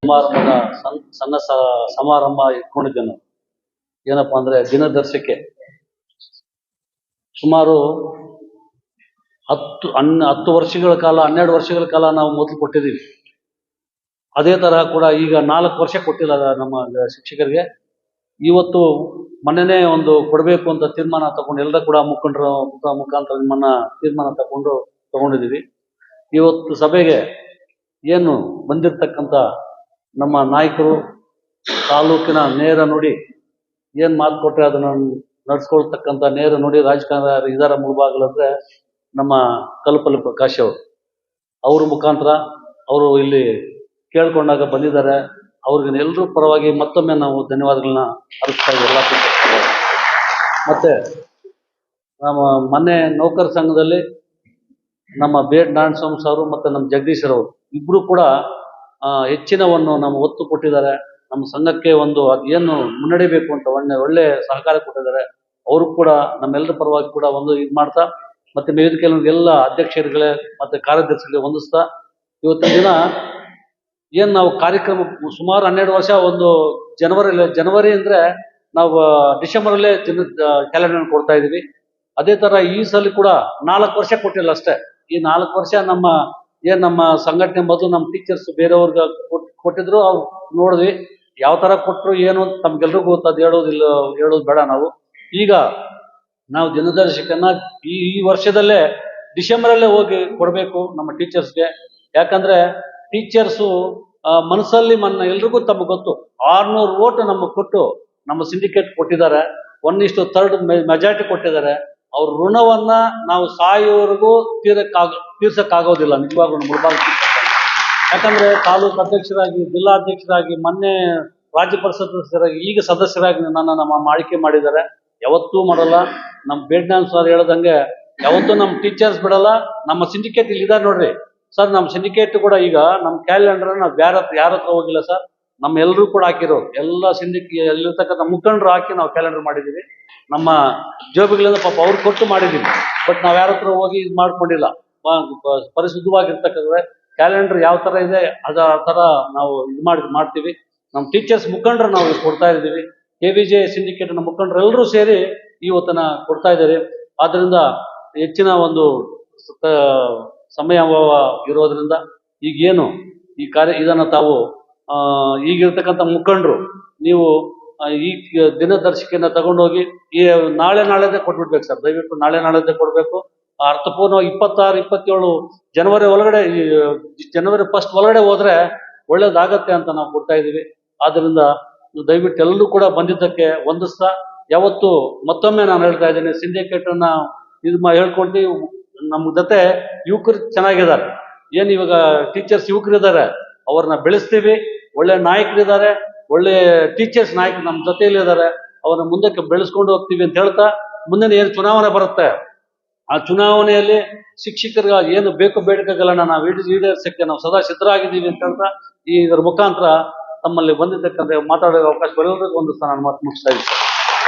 ಸಮಾರಂಭದ ಸಣ್ಣ ಸಮಾರಂಭ ಇಟ್ಕೊಂಡಿದ್ದೆ ನಾವು. ಏನಪ್ಪಾ ಅಂದ್ರೆ ದಿನದರ್ಶಿಕೆ ಸುಮಾರು 10 ವರ್ಷಗಳ ಕಾಲ 12 ವರ್ಷಗಳ ಕಾಲ ನಾವು ಮೊದಲು ಕೊಟ್ಟಿದ್ದೀವಿ. ಅದೇ ತರಹ ಕೂಡ ಈಗ 4 ವರ್ಷ ಕೊಟ್ಟಿಲ್ಲ ನಮ್ಮ ಶಿಕ್ಷಕರಿಗೆ. ಇವತ್ತು ಮೊನ್ನೆನೇ ಒಂದು ಕೊಡಬೇಕು ಅಂತ ತೀರ್ಮಾನ ತಗೊಂಡು ಎಲ್ಲರ ಕೂಡ ಮುಖಂಡರ ಮುಖಾಂತರ ನಿಮ್ಮನ್ನ ತೀರ್ಮಾನ ತಗೊಂಡಿದ್ದೀವಿ. ಇವತ್ತು ಸಭೆಗೆ ಏನು ಬಂದಿರತಕ್ಕಂಥ ನಮ್ಮ ನಾಯಕರು ತಾಲೂಕಿನ ನೇರ ನುಡಿ ಏನು ಮಾತು ಕೊಟ್ಟರೆ ಅದನ್ನು ನಡ್ಸ್ಕೊಳ್ತಕ್ಕಂಥ ನೇರ ನುಡಿ ರಾಜಕಾರಣ ಇದರ ಮುಳುಬಾಗಿಲಂದ್ರೆ ನಮ್ಮ ಕಲ್ಪಲ್ಲಿ ಪ್ರಕಾಶ್ ಅವ್ರ ಮುಖಾಂತರ ಅವರು ಇಲ್ಲಿ ಕೇಳ್ಕೊಂಡಾಗ ಬಂದಿದ್ದಾರೆ. ಅವ್ರಿಗೆ ಎಲ್ಲರೂ ಪರವಾಗಿ ಮತ್ತೊಮ್ಮೆ ನಾವು ಧನ್ಯವಾದಗಳನ್ನ ಅರ್ಪಿಸ್ತಾ ಇದ್ದೀವಿ ಎಲ್ಲ. ಮತ್ತೆ ನಮ್ಮ ಮೊನ್ನೆ ನೌಕರ ಸಂಘದಲ್ಲಿ ನಮ್ಮ ಬೇಡ್ ನಾರಾಯಣಸ್ವಾಮಿ ಅವರು ಮತ್ತು ನಮ್ಮ ಜಗದೀಶ್ ಅವರು ಇಬ್ಬರು ಕೂಡ ಹೆಚ್ಚಿನವನ್ನು ನಮ್ಮ ಒತ್ತು ಕೊಟ್ಟಿದ್ದಾರೆ. ನಮ್ಮ ಸಂಘಕ್ಕೆ ಒಂದು ಅದೇನು ಮುನ್ನಡಿಬೇಕು ಅಂತ ಒಳ್ಳೆ ಸಹಕಾರ ಕೊಟ್ಟಿದ್ದಾರೆ. ಅವರು ಕೂಡ ನಮ್ಮೆಲ್ಲರ ಪರವಾಗಿ ಕೂಡ ಒಂದು ಇದು ಮಾಡ್ತಾ ಮತ್ತೆ ವೇದಿಕೆಯಲ್ಲ ಅಧ್ಯಕ್ಷರುಗಳೇ ಮತ್ತೆ ಕಾರ್ಯದರ್ಶಿಗಳಿಗೆ ಹೊಂದಿಸ್ತಾ ಇವತ್ತಿನ ದಿನ ಏನು ನಾವು ಕಾರ್ಯಕ್ರಮ ಸುಮಾರು 12 ವರ್ಷ ಒಂದು ಜನವರಿ ಅಂದರೆ ನಾವು ಡಿಸೆಂಬರಲ್ಲೇ ಕ್ಯಾಲೆಂಡರ್ ಕೊಡ್ತಾ ಇದ್ದೀವಿ. ಅದೇ ಥರ ಈ ಸಲ ಕೂಡ 4 ವರ್ಷ ಕೊಟ್ಟಿಲ್ಲ ಅಷ್ಟೇ. ಈ 4 ವರ್ಷ ನಮ್ಮ ಸಂಘಟನೆ ಮೊದಲು ನಮ್ಮ ಟೀಚರ್ಸ್ ಬೇರೆಯವ್ರಿಗೆ ಕೊಟ್ಟಿದ್ರು. ಅವ್ರು ನೋಡಿದ್ವಿ ಯಾವ ಥರ ಕೊಟ್ಟರು ಏನು ತಮ್ಗೆಲ್ರಿಗೂ ಗೊತ್ತದು ಹೇಳೋದು ಬೇಡ. ಈಗ ನಾವು ದಿನದರ್ಶಕನ್ನ ಈ ವರ್ಷದಲ್ಲೇ ಡಿಸೆಂಬರಲ್ಲೇ ಹೋಗಿ ಕೊಡಬೇಕು ನಮ್ಮ ಟೀಚರ್ಸ್ಗೆ. ಯಾಕಂದರೆ ಟೀಚರ್ಸು ಮನಸ್ಸಲ್ಲಿ ಎಲ್ರಿಗೂ ತಮಗೆ ಗೊತ್ತು 600 ವೋಟ್ ನಮಗೆ ಕೊಟ್ಟು ನಮ್ಮ ಸಿಂಡಿಕೇಟ್ ಕೊಟ್ಟಿದ್ದಾರೆ. 1:3 ಮೆಜಾರಿಟಿ ಕೊಟ್ಟಿದ್ದಾರೆ. ಅವ್ರ ಋಣವನ್ನ ನಾವು ಸಾಯೋವರೆಗೂ ತೀರ್ಸಕ್ಕಾಗೋದಿಲ್ಲ ನಿಜವಾಗ್ಲೂ ಮುಳುಬಾಗ. ಯಾಕಂದ್ರೆ ತಾಲೂಕು ಅಧ್ಯಕ್ಷರಾಗಿ ಜಿಲ್ಲಾಧ್ಯಕ್ಷರಾಗಿ ಮೊನ್ನೆ ರಾಜ್ಯ ಪರಿಷತ್ ಸದಸ್ಯರಾಗಿ ಈಗ ಸದಸ್ಯರಾಗಿ ನಮ್ಮ ಆಯ್ಕೆ ಮಾಡಿದ್ದಾರೆ. ಯಾವತ್ತೂ ಮಾಡಲ್ಲ. ನಮ್ಮ ಬೇಡ್ನಾನ್ ಸರ್ ಹೇಳ್ದಂಗೆ ಯಾವತ್ತೂ ನಮ್ಮ ಟೀಚರ್ಸ್ ಬಿಡಲ್ಲ. ನಮ್ಮ ಸಿಂಡಿಕೇಟ್ ಇಲ್ಲಿ ಇದ್ದಾರೆ ನೋಡ್ರಿ ಸರ್. ನಮ್ಮ ಸಿಂಡಿಕೇಟ್ ಕೂಡ ಈಗ ನಮ್ಮ ಕ್ಯಾಲೆಂಡರ್ ನಾವು ಯಾರ ಹತ್ರ ಹೋಗಿಲ್ಲ ಸರ್. ನಮ್ಮ ಎಲ್ಲರೂ ಕೂಡ ಹಾಕಿರೋರು ಎಲ್ಲ ಎಲ್ಲಿರ್ತಕ್ಕಂಥ ಮುಖಂಡರು ಹಾಕಿ ನಾವು ಕ್ಯಾಲೆಂಡರ್ ಮಾಡಿದ್ದೀವಿ. ನಮ್ಮ ಜೋಬಿಗಳಿಂದ ಪಾಪ ಅವ್ರು ಕೊಟ್ಟು ಮಾಡಿದ್ದೀವಿ. ಬಟ್ ನಾವು ಯಾರ ಹತ್ರ ಹೋಗಿ ಇದು ಮಾಡ್ಕೊಂಡಿಲ್ಲ. ಪರಿಶುದ್ಧವಾಗಿರ್ತಕ್ಕಂಥ ಕ್ಯಾಲೆಂಡರ್ ಯಾವ ಥರ ಇದೆ ಆ ಥರ ನಾವು ಇದು ಮಾಡ್ತೀವಿ. ನಮ್ಮ ಟೀಚರ್ಸ್ ಮುಖಂಡರು ನಾವು ಕೊಡ್ತಾ ಇದ್ದೀವಿ. KVJ ಸಿಂಡಿಕೇಟ್ನ ಮುಖಂಡರು ಎಲ್ಲರೂ ಸೇರಿ ಇವತ್ತನ್ನ ಕೊಡ್ತಾ ಇದ್ದಾರೆ. ಆದ್ದರಿಂದ ಹೆಚ್ಚಿನ ಒಂದು ಸಮಯ ಇರೋದ್ರಿಂದ ಈಗೇನು ಈ ಇದನ್ನು ತಾವು ಈಗಿರ್ತಕ್ಕಂಥ ಮುಖಂಡರು ನೀವು ಈ ದಿನದರ್ಶಿಕೆಯನ್ನು ತಗೊಂಡೋಗಿ ಈ ನಾಳೆದೇ ಕೊಟ್ಬಿಡ್ಬೇಕು ಸರ್. ದಯವಿಟ್ಟು ನಾಳೆದೇ ಕೊಡಬೇಕು. ಅರ್ಥಪೂರ್ಣವಾಗಿ 26, 27 ಜನವರಿ ಒಳಗಡೆ ಜನವರಿ 1 ಒಳಗಡೆ ಹೋದ್ರೆ ಒಳ್ಳೇದಾಗತ್ತೆ ಅಂತ ನಾವು ಕೊಡ್ತಾ ಇದ್ದೀವಿ. ಆದ್ದರಿಂದ ದಯವಿಟ್ಟು ಎಲ್ಲರೂ ಕೂಡ ಬಂದಿದ್ದಕ್ಕೆ ಹೊಂದಿಸ್ತಾ ಯಾವತ್ತು ಮತ್ತೊಮ್ಮೆ ನಾನು ಹೇಳ್ತಾ ಇದ್ದೀನಿ, ಸಿಂಡಿಕೇಟನ್ನ ಹೇಳ್ಕೊಡ್ತೀವಿ. ನಮ್ಮ ಜೊತೆ ಯುವಕರು ಚೆನ್ನಾಗಿದ್ದಾರೆ. ಏನು ಇವಾಗ ಟೀಚರ್ಸ್ ಯುವಕರಿದ್ದಾರೆ, ಅವ್ರನ್ನ ಬೆಳೆಸ್ತೀವಿ. ಒಳ್ಳೆ ನಾಯಕರಿದ್ದಾರೆ, ಒಳ್ಳೆ ಟೀಚರ್ಸ್ ನಾಯಕರು ನಮ್ಮ ಜೊತೆಯಲ್ಲಿದ್ದಾರೆ. ಅವ್ರನ್ನ ಮುಂದಕ್ಕೆ ಬೆಳೆಸ್ಕೊಂಡು ಹೋಗ್ತೀವಿ ಅಂತ ಹೇಳ್ತಾ ಮುಂದಿನ ಏನು ಚುನಾವಣೆ ಬರುತ್ತೆ ಆ ಚುನಾವಣೆಯಲ್ಲಿ ಶಿಕ್ಷಕರಿಗೆ ಏನು ಬೇಕು ಬೇಡಿಕೆಗಳನ್ನ ನಾವು ಈಡೇರಿಸಕ್ಕೆ ನಾವು ಸದಾ ಸಿದ್ಧರಾಗಿದ್ದೀವಿ ಅಂತ ಹೇಳ್ತಾ ಇದರ ಮುಖಾಂತರ ತಮ್ಮಲ್ಲಿ ಬಂದಿದ್ದಕ್ಕಂತೆ ಮಾತಾಡೋ ಅವಕಾಶ ಬರೋದಕ್ಕೆ ಒಂದು ನಾನು ಮಾತು ಮುಗಿಸ್ತಾ ಇದ್ದೀನಿ.